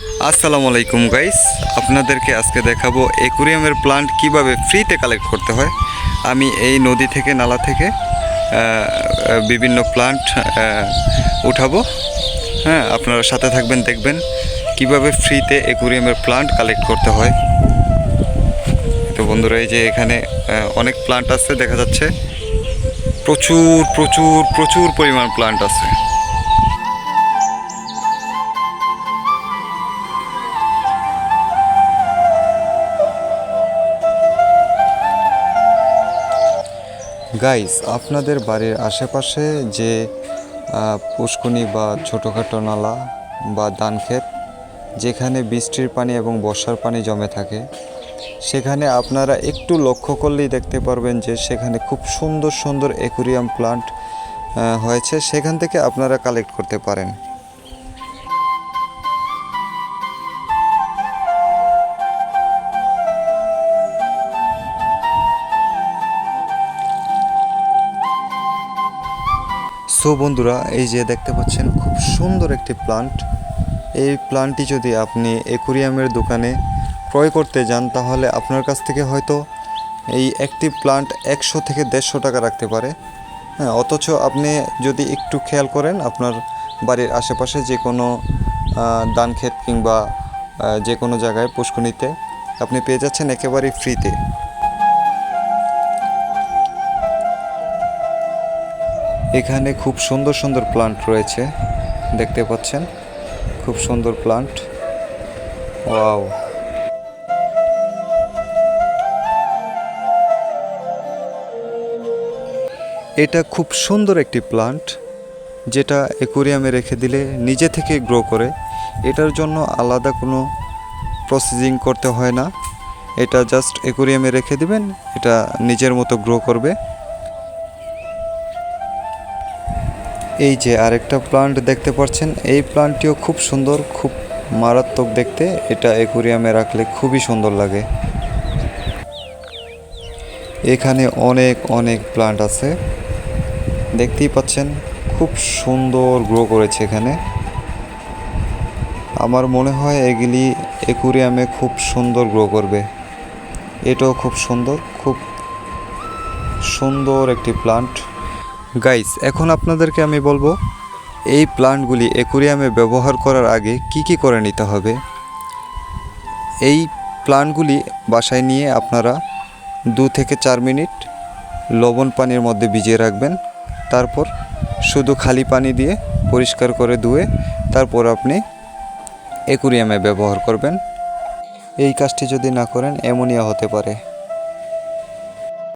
আসসালামু আলাইকুম গাইস, আপনাদেরকে আজকে দেখাবো অ্যাকুরিয়ামের প্লান্ট কিভাবে ফ্রিতে কালেক্ট করতে হয়। আমি এই নদী থেকে নালা থেকে বিভিন্ন প্লান্ট উঠাবো। হ্যাঁ, আপনারা সাথে থাকবেন, দেখবেন কিভাবে ফ্রিতে অ্যাকুরিয়ামের প্লান্ট কালেক্ট করতে হয়। তো বন্ধুরা, এই যে এখানে অনেক প্লান্ট আছে, দেখা যাচ্ছে প্রচুর প্রচুর প্রচুর পরিমাণ প্লান্ট আছে। গাইস, আপনাদের বাড়ির আশেপাশে যে পুষ্কুনি বা ছোটোখাটো নালা বা ধান ক্ষেত, যেখানে বৃষ্টির পানি এবং বর্ষার পানি জমে থাকে, সেখানে আপনারা একটু লক্ষ্য করলেই দেখতে পারবেন যে সেখানে খুব সুন্দর সুন্দর অ্যাকুরিয়াম প্লান্ট হয়েছে। সেখান থেকে আপনারা কালেক্ট করতে পারেন। সো বন্ধুরা, এই যে দেখতে পাচ্ছেন খুব সুন্দর একটি প্লান্ট। এই প্লান্টটি যদি আপনি অ্যাকুরিয়ামের দোকানে ক্রয় করতে যান, তাহলে আপনার কাছ থেকে হয়তো এই একটি প্লান্ট 100 থেকে 150 টাকা রাখতে পারে। হ্যাঁ, অথচ আপনি যদি একটু খেয়াল করেন, আপনার বাড়ির আশেপাশে যে কোনো ধান ক্ষেত কিংবা যে কোনো জায়গায় পুষ্কুনিতে আপনি পেয়ে যাচ্ছেন একেবারেই ফ্রিতে। এখানে খুব সুন্দর সুন্দর প্লান্ট রয়েছে, দেখতে পাচ্ছেন খুব সুন্দর প্লান্ট। ওয়াও! এটা খুব সুন্দর একটি প্লান্ট, যেটা অ্যাকুরিয়ামে রেখে দিলে নিজে থেকে গ্রো করে। এটার জন্য আলাদা কোনো প্রসেসিং করতে হয় না। এটা জাস্ট অ্যাকুরিয়ামে রেখে দিবেন, এটা নিজের মতো গ্রো করবে। এই যে আরেকটা প্লান্ট দেখতে পাচ্ছেন, এই প্লান্টটিও খুব সুন্দর, খুব মারাত্মক দেখতে। এটা অ্যাকুরিয়ামে রাখলে খুবই সুন্দর লাগে। এখানে অনেক অনেক প্লান্ট আছে, দেখতেই পাচ্ছেন খুব সুন্দর গ্রো করেছে এখানে। আমার মনে হয় এগুলি অ্যাকুরিয়ামে খুব সুন্দর গ্রো করবে। এটাও খুব সুন্দর, খুব সুন্দর একটি প্লান্ট। গাইস, এখন আপনাদেরকে আমি বলবো এই প্লান্টগুলি অ্যাকুরিয়ামে ব্যবহার করার আগে কি কি করে নিতে হবে। এই প্লান্টগুলি বাসায় নিয়ে আপনারা 2 থেকে 4 মিনিট লবণ পানির মধ্যে ভিজিয়ে রাখবেন। তারপর শুধু খালি পানি দিয়ে পরিষ্কার করে ধুয়ে তারপর আপনি অ্যাকুরিয়ামে ব্যবহার করবেন। এই কাজটি যদি না করেন অ্যামোনিয়া হতে পারে।